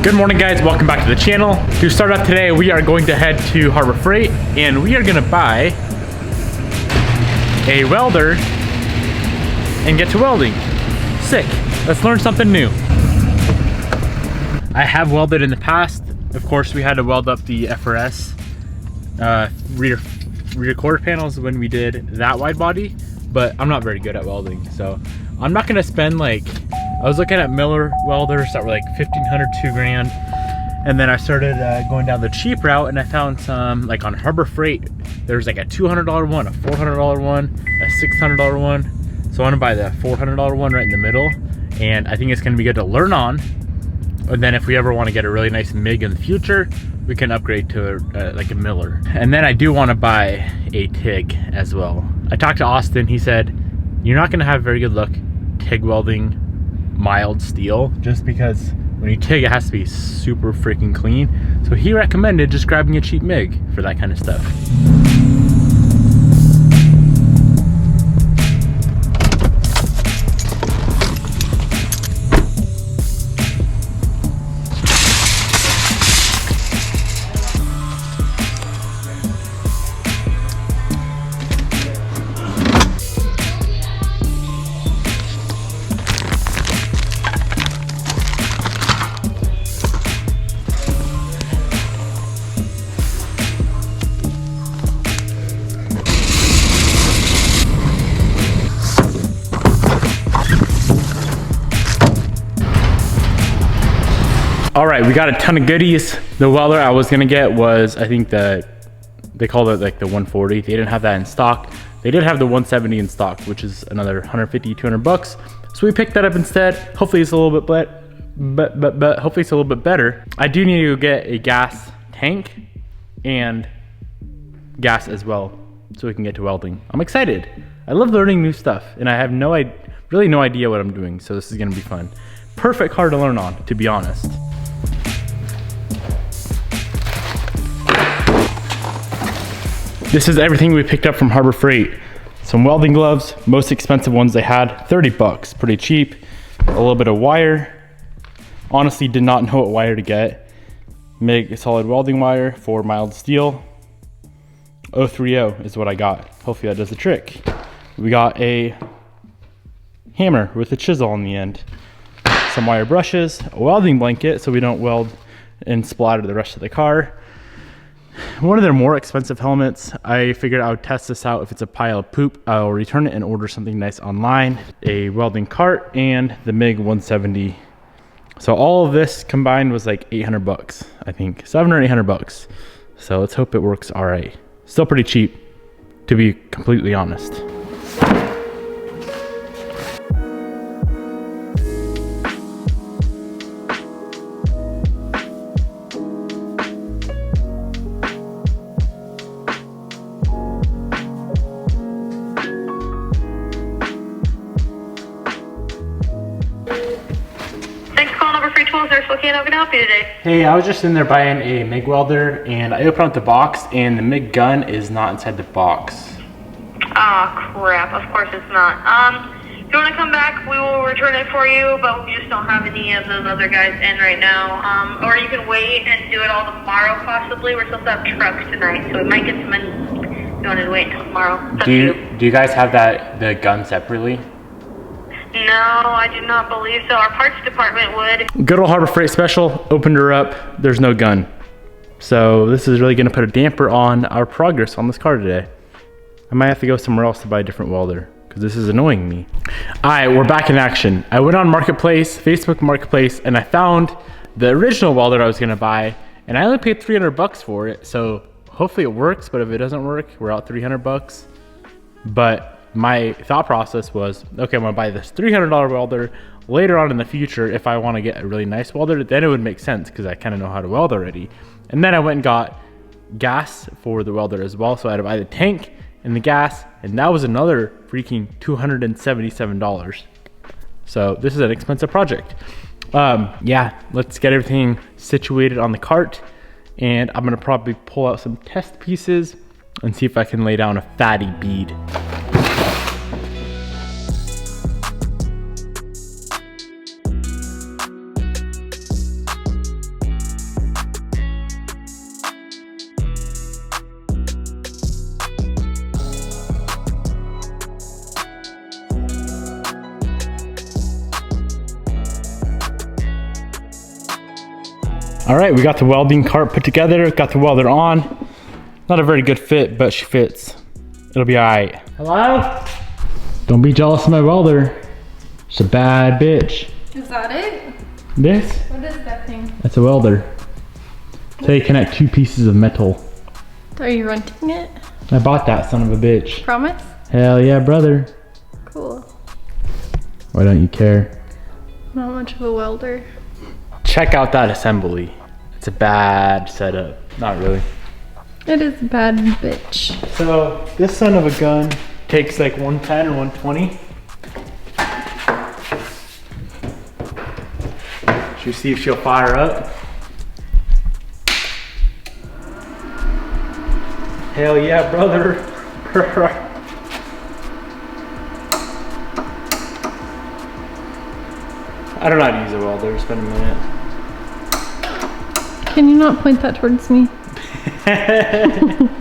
Good morning guys, welcome back to the channel. To start off today, we are going to head to Harbor Freight and we are gonna buy a welder and get to welding. Sick, let's learn something new. I have welded in the past. Of course, we had to weld up the FRS rear quarter panels when we did that wide body, but I'm not very good at welding. So I'm not gonna spend like, I was looking at Miller welders that were like $1,500, $2,000. And then I started going down the cheap route and I found some, like on Harbor Freight, there's like a $200 one, a $400 one, a $600 one. So I wanna buy the $400 one right in the middle. And I think it's gonna be good to learn on. And then if we ever wanna get a really nice MIG in the future, we can upgrade to like a Miller. And then I do wanna buy a TIG as well. I talked to Austin, he said, you're not gonna have very good luck TIG welding mild steel, just because when you TIG, it has to be super freaking clean. So he recommended just grabbing a cheap MIG for that kind of stuff. All right, we got a ton of goodies. The welder I was gonna get was, I think they called it like the 140. They didn't have that in stock. They did have the 170 in stock, which is another 150, 200 bucks. So we picked that up instead. Hopefully it's a little bit hopefully it's a little bit better. I do need to get a gas tank and gas as well, so we can get to welding. I'm excited. I love learning new stuff, and I have really no idea what I'm doing, so this is gonna be fun. Perfect car to learn on, to be honest. This is everything we picked up from Harbor Freight. Some welding gloves, most expensive ones they had, 30 bucks, pretty cheap. A little bit of wire. Honestly, did not know what wire to get. MIG solid welding wire for mild steel. 030 is what I got. Hopefully that does the trick. We got a hammer with a chisel on the end. Some wire brushes, a welding blanket so we don't weld and splatter the rest of the car. One of their more expensive helmets. I figured I would test this out. If it's a pile of poop, I'll return it and order something nice online. A welding cart and the MIG 170. So all of this combined was like 800 bucks, I think, 700 or 800 bucks. So let's hope it works all right. Still pretty cheap, to be completely honest. Spokane, how can I help you today? Hey, I was just in there buying a MIG welder and I opened up the box and the MIG gun is not inside the box. Oh crap, of course it's not. If you want to come back, we will return it for you, but we just don't have any of those other guys in right now. Or you can wait and do it all tomorrow possibly. We're supposed to have trucks tonight, so we might get some in if you wanted to wait until tomorrow. Do you guys have the gun separately? No, I do not believe so. Our parts department would. Good old Harbor Freight special, opened her up, there's no gun. So this is really gonna put a damper on our progress on this car today. I might have to go somewhere else to buy a different welder because this is annoying me. All right, we're back in action. I went on Marketplace, Facebook Marketplace, and I found the original welder I was gonna buy, and I only paid 300 bucks for it. So hopefully it works, but if it doesn't work, we're out 300 bucks. But my thought process was, okay, I'm gonna buy this $300 welder. Later on in the future, if I wanna get a really nice welder, then it would make sense because I kinda know how to weld already. And then I went and got gas for the welder as well. So I had to buy the tank and the gas, and that was another freaking $277. So this is an expensive project. Yeah, let's get everything situated on the cart. And I'm gonna probably pull out some test pieces and see if I can lay down a fatty bead. All right, we got the welding cart put together, got the welder on. Not a very good fit, but she fits. It'll be all right. Hello? Don't be jealous of my welder. She's a bad bitch. Is that it? This? What is that thing? That's a welder. So you connect 2 pieces of metal. Are you renting it? I bought that son of a bitch. Promise? Hell yeah, brother. Cool. Why don't you care? I'm not much of a welder. Check out that assembly. It's a bad setup. Not really. It is a bad bitch. So this son of a gun takes like 110 or 120. Should we see if she'll fire up? Hell yeah, brother. I don't know how to use a welder. It's been a minute. Can you not point that towards me?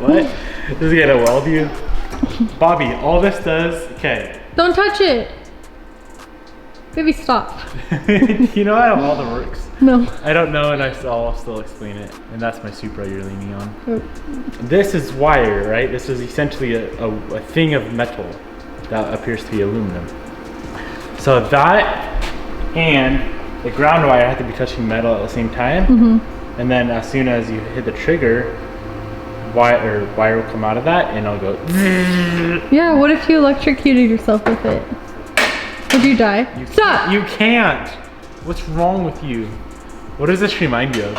What? This is gonna weld you? Bobby, all this does, okay. Don't touch it. Baby, stop. You know how welder works? No. I don't know, and I'll still explain it. And that's my Supra you're leaning on. Oh. This is wire, right? This is essentially a thing of metal that appears to be aluminum. So that and the ground wire have to be touching metal at the same time. Mm-hmm. And then as soon as you hit the trigger, wire will come out of that and it'll go. Yeah, what if you electrocuted yourself with it? Would you die? Stop! You can't. What's wrong with you? What does this remind you of?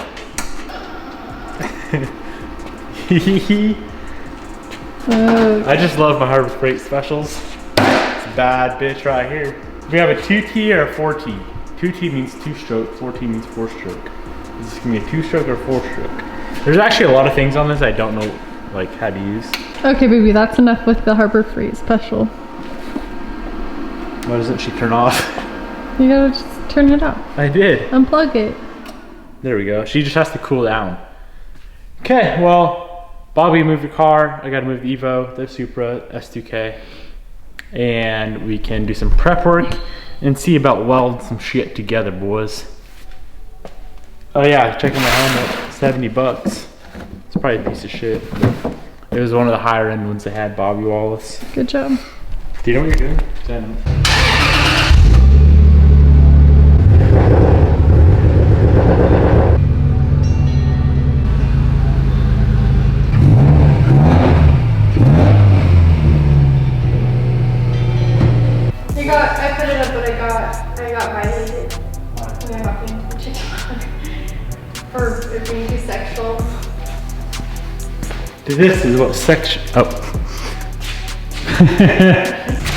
Oh. I just love my Harbor Freight specials. It's a bad bitch right here. We have a 2T or a 4T. 2T means 2-stroke, 4T means 4-stroke. Is this gonna be a 2-stroke or 4-stroke? There's actually a lot of things on this I don't know like how to use. Okay, baby, that's enough with the Harbor Freight special. Why doesn't she turn off? You gotta just turn it off. I did. Unplug it. There we go. She just has to cool down. Okay, well, Bobby moved the car. I gotta move the Evo, the Supra, S2K. And we can do some prep work and see about welding some shit together, boys. Oh yeah, checking my helmet, 70 bucks. It's probably a piece of shit. It was one of the higher end ones they had, Bobby Wallace. Good job. Do you know what you're doing? 10. I put it up, but I got violated when I walked into the TikTok for it being too sexual. This is what section. Oh.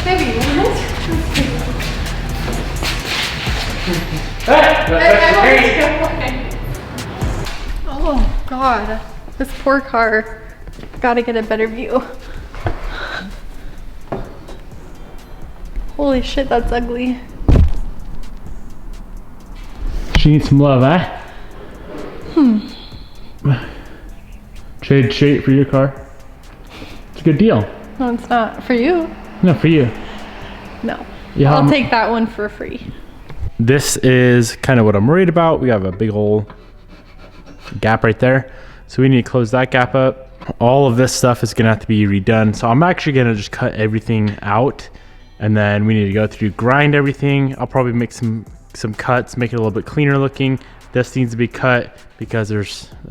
Baby, what? Oh God, this poor car. Gotta get a better view. Holy shit, that's ugly. She needs some love, eh? Trade straight for your car. It's a good deal. No, it's not. For you. No, for you. No. Yeah, I'll take that one for free. This is kind of what I'm worried about. We have a big old gap right there. So we need to close that gap up. All of this stuff is gonna have to be redone. So I'm actually gonna just cut everything out, and then we need to go through, grind everything. I'll probably make some cuts, make it a little bit cleaner looking. This needs to be cut because it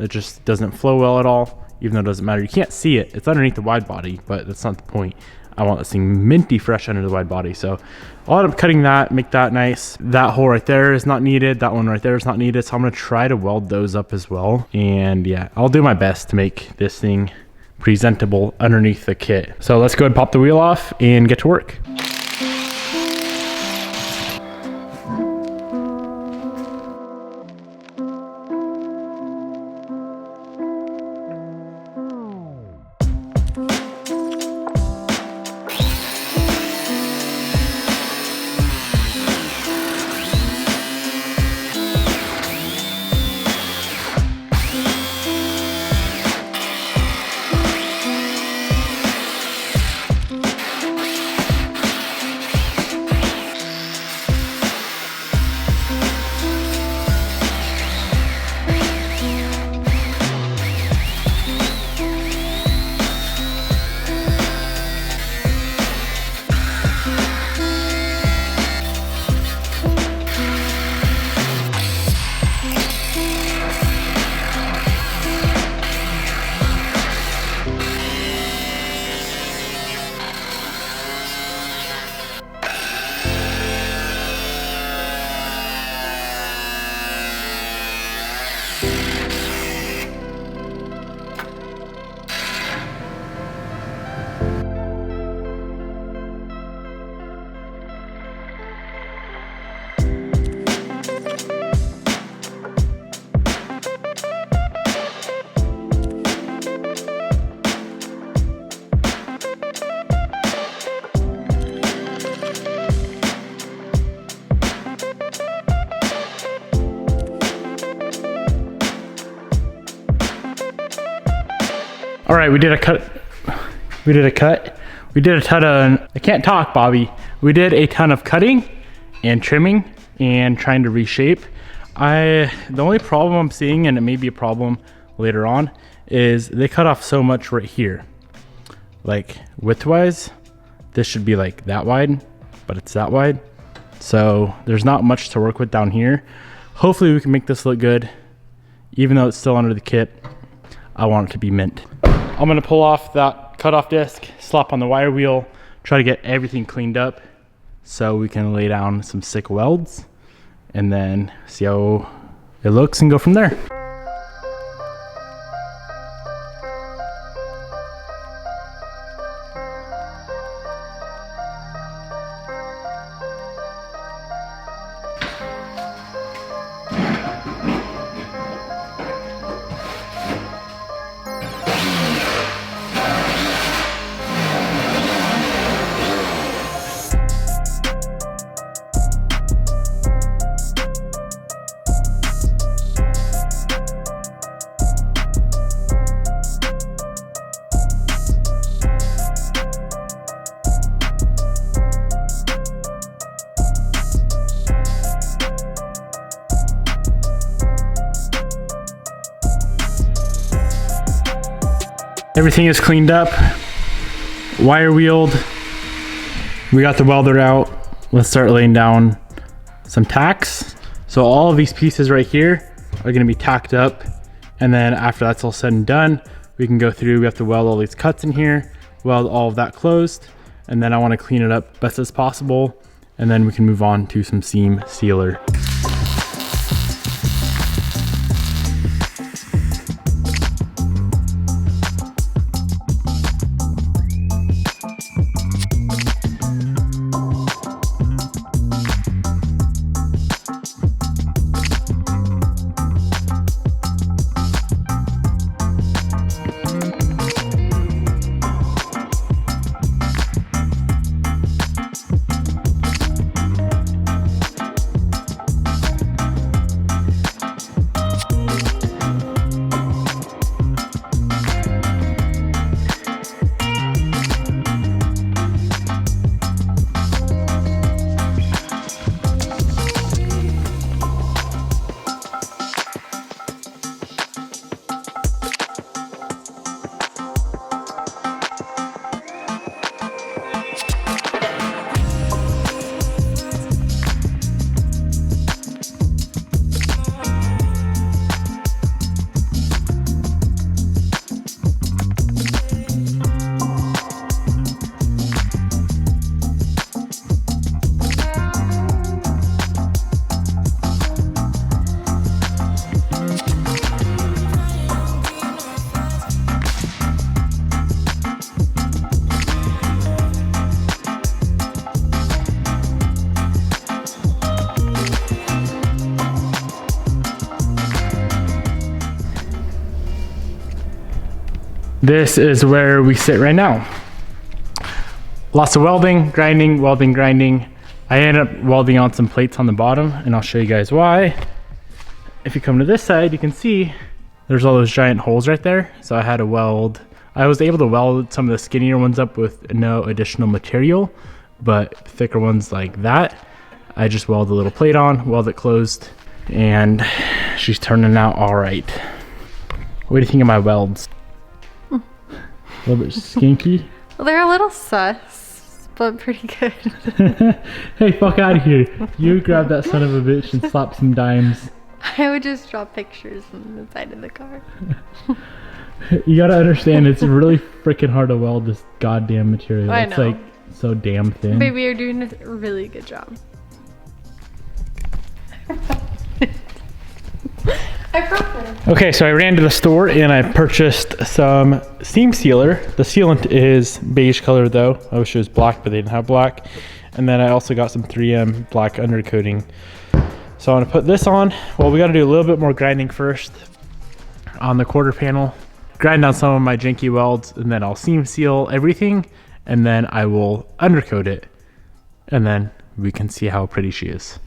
just doesn't flow well at all, even though it doesn't matter. You can't see it. It's underneath the wide body, but that's not the point. I want this thing minty fresh under the wide body. So I'll end up cutting that, make that nice. That hole right there is not needed. That one right there is not needed. So I'm gonna try to weld those up as well. And yeah, I'll do my best to make this thing presentable underneath the kit. So let's go ahead and pop the wheel off and get to work. All right, we did a cut. We did a ton of, I can't talk, Bobby. We did a ton of cutting and trimming and trying to reshape. The only problem I'm seeing, and it may be a problem later on, is they cut off so much right here. Like width-wise, this should be like that wide, but it's that wide. So there's not much to work with down here. Hopefully we can make this look good. Even though it's still under the kit, I want it to be mint. I'm gonna pull off that cutoff disc, slap on the wire wheel, try to get everything cleaned up so we can lay down some sick welds and then see how it looks and go from there. Everything is cleaned up, wire wheeled. We got the welder out. Let's start laying down some tacks. So all of these pieces right here are gonna be tacked up. And then after that's all said and done, we can go through, we have to weld all these cuts in here, weld all of that closed. And then I wanna clean it up best as possible. And then we can move on to some seam sealer. This is where we sit right now. Lots of welding, grinding, welding, grinding. I ended up welding on some plates on the bottom, and I'll show you guys why. If you come to this side, you can see there's all those giant holes right there. So I had to weld. I was able to weld some of the skinnier ones up with no additional material, but thicker ones like that, I just weld a little plate on, weld it closed, and she's turning out all right. What do you think of my welds? A little bit skinky. Well, they're a little sus, but pretty good. Hey, fuck out of here. You grab that son of a bitch and slap some dimes. I would just draw pictures on the side of the car. You gotta understand, it's really freaking hard to weld this goddamn material. I it's know. like so damn thin. Baby, you're doing a really good job. I broke it. Okay, so I ran to the store and I purchased some seam sealer. The sealant is beige color though. I wish it was black, but they didn't have black. And then I also got some 3M black undercoating. So I'm gonna put this on. Well, we gotta do a little bit more grinding first on the quarter panel. Grind down some of my janky welds, and then I'll seam seal everything, and then I will undercoat it. And then we can see how pretty she is.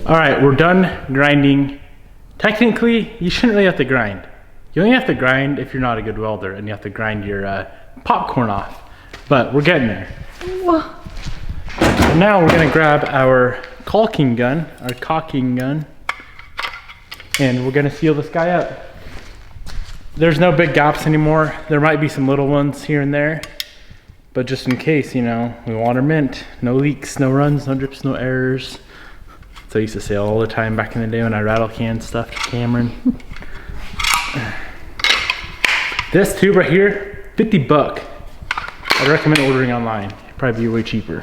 All right, we're done grinding. Technically, you shouldn't really have to grind. You only have to grind if you're not a good welder, and you have to grind your popcorn off. But we're getting there. Whoa. And now we're gonna grab our caulking gun, and we're gonna seal this guy up. There's no big gaps anymore. There might be some little ones here and there, but just in case, you know, we want our mint. No leaks, no runs, no drips, no errors. So I used to say all the time back in the day when I rattle can stuff to Cameron. This tube right here, 50 bucks. I'd recommend ordering online. It'd probably be way cheaper.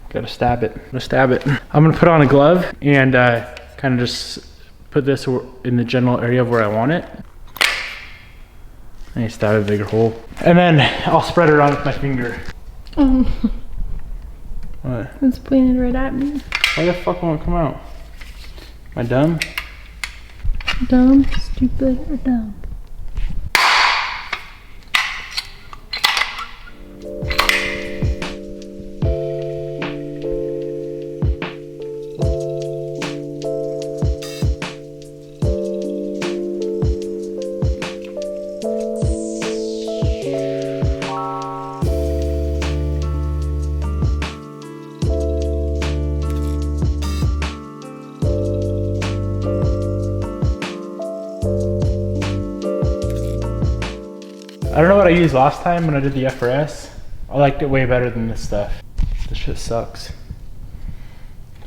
Gotta stab it. I'm gonna put on a glove and kind of just put this in the general area of where I want it. And stab a bigger hole. And then I'll spread it around with my finger. What? It's pointed right at me. Why the fuck won't it come out? Am I dumb? Dumb, stupid, or dumb? I don't know what I used last time when I did the FRS. I liked it way better than this stuff. This shit sucks.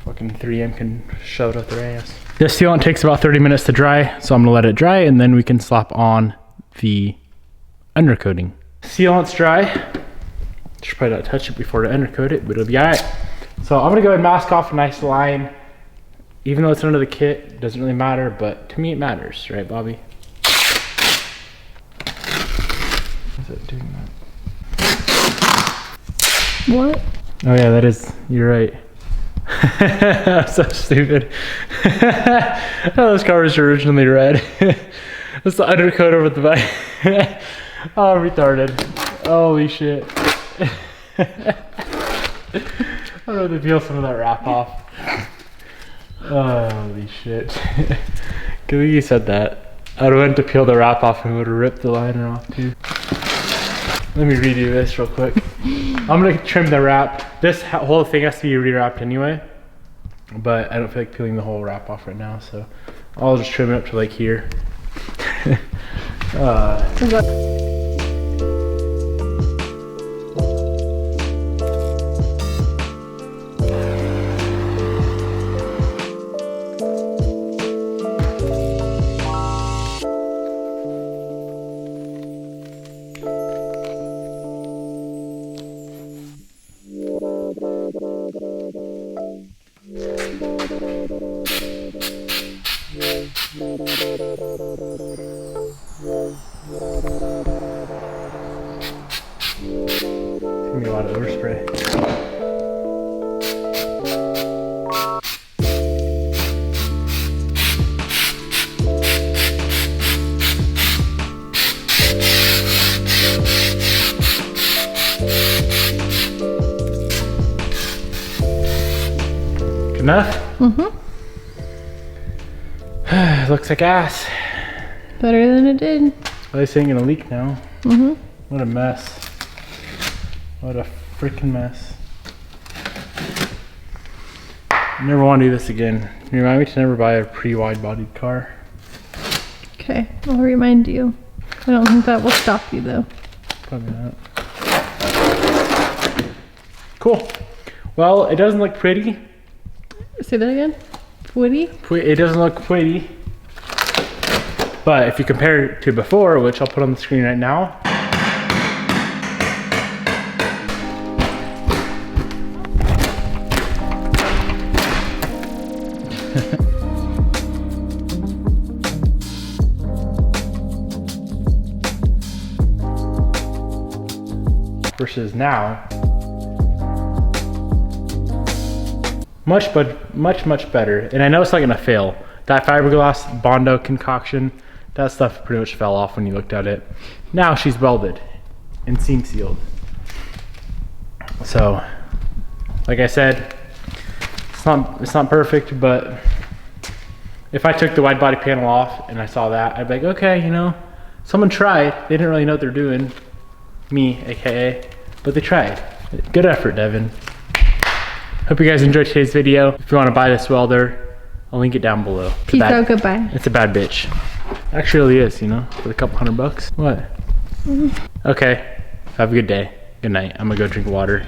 Fucking 3M can shove it up their ass. This sealant takes about 30 minutes to dry, so I'm gonna let it dry and then we can slap on the undercoating. Sealant's dry. Should probably not touch it before I undercoat it, but it'll be all right. So I'm gonna go ahead and mask off a nice line. Even though it's under the kit, it doesn't really matter, but to me it matters, right, Bobby? Is it doing that? What? Oh yeah, that is, you're right. I'm so stupid. Oh, those covers are originally red. That's the undercoat over the back. Oh, retarded. Holy shit. I'd rather peel some of that wrap off. Oh, holy shit. Good thing you said that. I would have went to peel the wrap off and would have ripped the liner off too. Let me redo this real quick. I'm gonna trim the wrap. This whole thing has to be rewrapped anyway, but I don't feel like peeling the whole wrap off right now, so I'll just trim it up to like here. Give me a lot of overspray. Good enough? Mm-hmm. Looks like ass. Better than it did. Well, this ain't gonna leak now. Mm-hmm. What a mess. What a freaking mess. I never want to do this again. You remind me to never buy a pre-wide-bodied car. Okay, I'll remind you. I don't think that will stop you though. Probably not. Cool. Well, it doesn't look pretty. Say that again? Woody? It doesn't look pretty. But if you compare it to before, which I'll put on the screen right now. Versus now. Much better. And I know it's not gonna fail. That fiberglass Bondo concoction, that stuff pretty much fell off when you looked at it. Now she's welded. and seam sealed. So, like I said, it's not perfect, but if I took the wide body panel off and I saw that, I'd be like, okay, you know, someone tried. They didn't really know what they're doing. Me, AKA, but they tried. Good effort, Devin. Hope you guys enjoyed today's video. If you want to buy this welder, I'll link it down below. Peace out, goodbye. It's a bad bitch. Actually, really is, you know, for a couple $100 bucks. What? Okay, have a good day. Good night. I'm gonna go drink water.